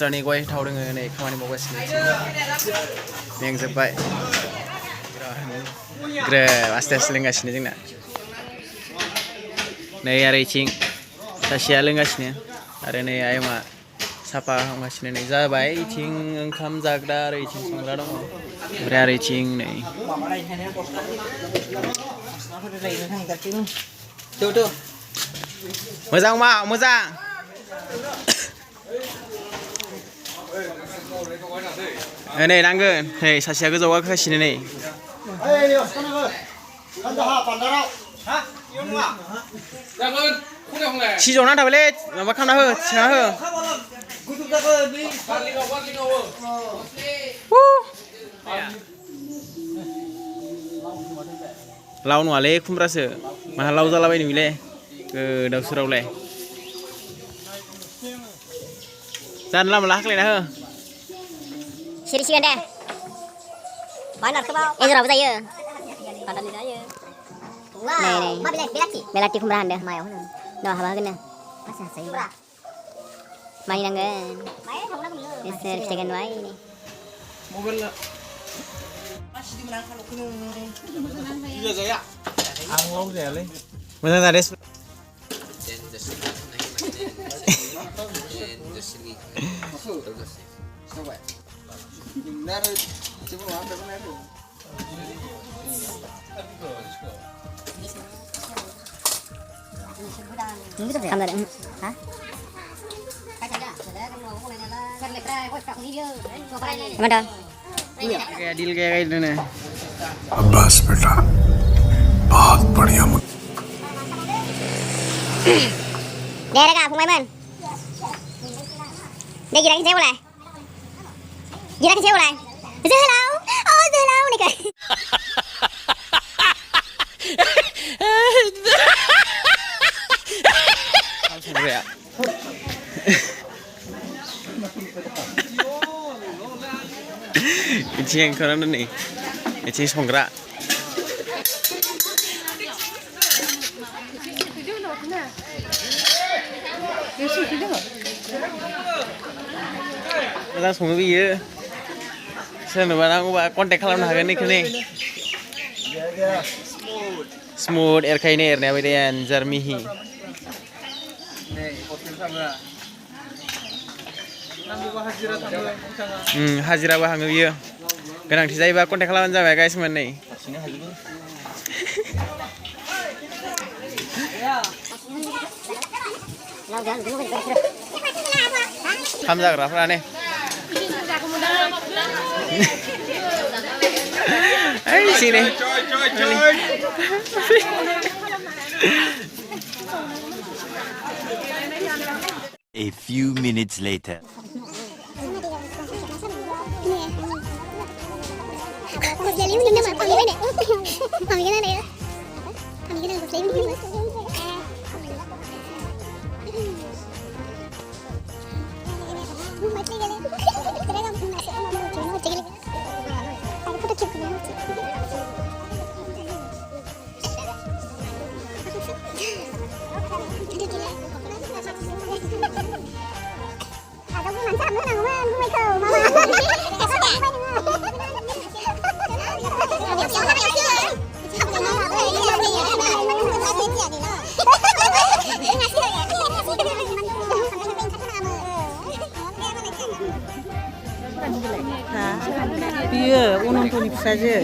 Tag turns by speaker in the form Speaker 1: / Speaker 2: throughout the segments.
Speaker 1: मास्टारनि गयथाव दोङो नै खामानि मावगासिनो मेंजोब्बाय ग्रोब आस्ते आस्ते लोंगासिनो जोंना नै आरो इथिं सासेया लोंगासिनो आरो नै आयंआ साफा खालामगासिनो नै जाबाय इथिं ओंखाम जाग्रा आरो इथिं संग्रा दङ ओमफ्राय आरो इथिं नै मोजां मा मोजां नै नांगोन नै सासेया गोजौआव गाखोगासिनो नै सिजौना थाबायलै माबा खालामना हो थिखांना हो लाव नङालै खुमब्रासो माहा लाव जालाबायनो बिले गोदाव सोरावलाय जानला मोनला हाख्लायना हो
Speaker 2: सिरिसिगोन दे एन्जराबो जायो नै बेलाथि खुमब्रा होनदो मायाव होनो दं हाबा होगोन मानिनांगोन बिसोर फिथाइगोन नुवाय
Speaker 1: आं लाव जायालै मोजां जादे
Speaker 2: hả? Mana?
Speaker 1: Kayak deal kayak gitu nih.
Speaker 3: Abbas बेटा, बहुत बढ़िया.
Speaker 2: Đây đây cả phùng em ơi. Đây gì đây cái xe này? Gì đây cái xe này? Dưa lâu, ôi dưa lâu này kìa.
Speaker 1: Sampai Ichi yang kanan nih, Ichi songra. Langsung biye. Sonoba nangguba kontak खालामनो हागोन nih kene. Smooth erkaine ernya bedean jarmihi. हाजिराबो हाङो बियो गोनांथि जायोबा कन्टेक्ट खालामबानो जाबाय गाइस मोननै खाम जाग्राफ्रा ने ओइ सिने
Speaker 4: A few minutes later.
Speaker 5: Iya, unang tunik saja.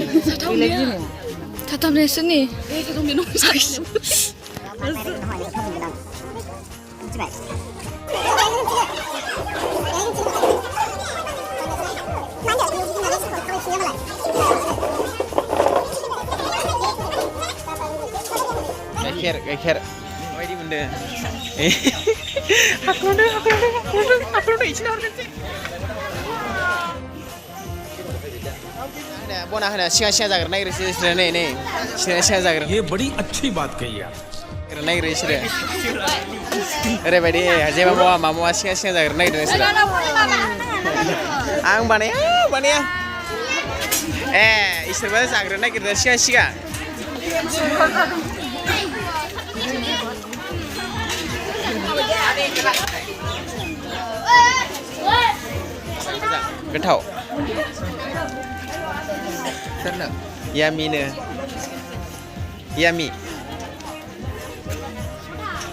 Speaker 5: Ilegini.
Speaker 6: Tatamnya sini. Tatamnya nong sakit.
Speaker 1: Gaikir. Wai di benda. Aku udah izin harus sih. बोना है ना शिया जाकर नहीं रही नहीं शिया जाकर
Speaker 3: ये बड़ी अच्छी बात कही यार
Speaker 1: नहीं रही सिरे अरे बेटी हजे मामा शिया जाकर नहीं रही सिरे आंग बानाया इसोर बाय जाकर नहीं गिरदा शिया Goithao.
Speaker 7: Senang.
Speaker 1: Yummy nih. Yummy.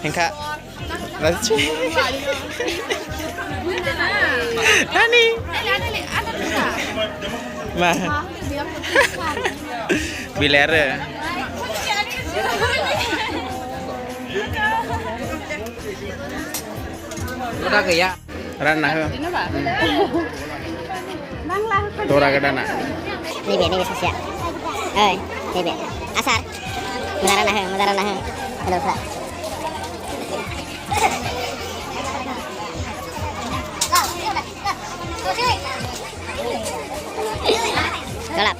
Speaker 1: Hengka. Rasa. Nani? Mah. Bilera.
Speaker 7: Udah kayak.
Speaker 1: Ranah. Tora kedana.
Speaker 2: Ini bisa siap. Ini asar. Madaran nah. Aduh, Pak. Gelap.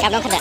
Speaker 2: Kamu kerja.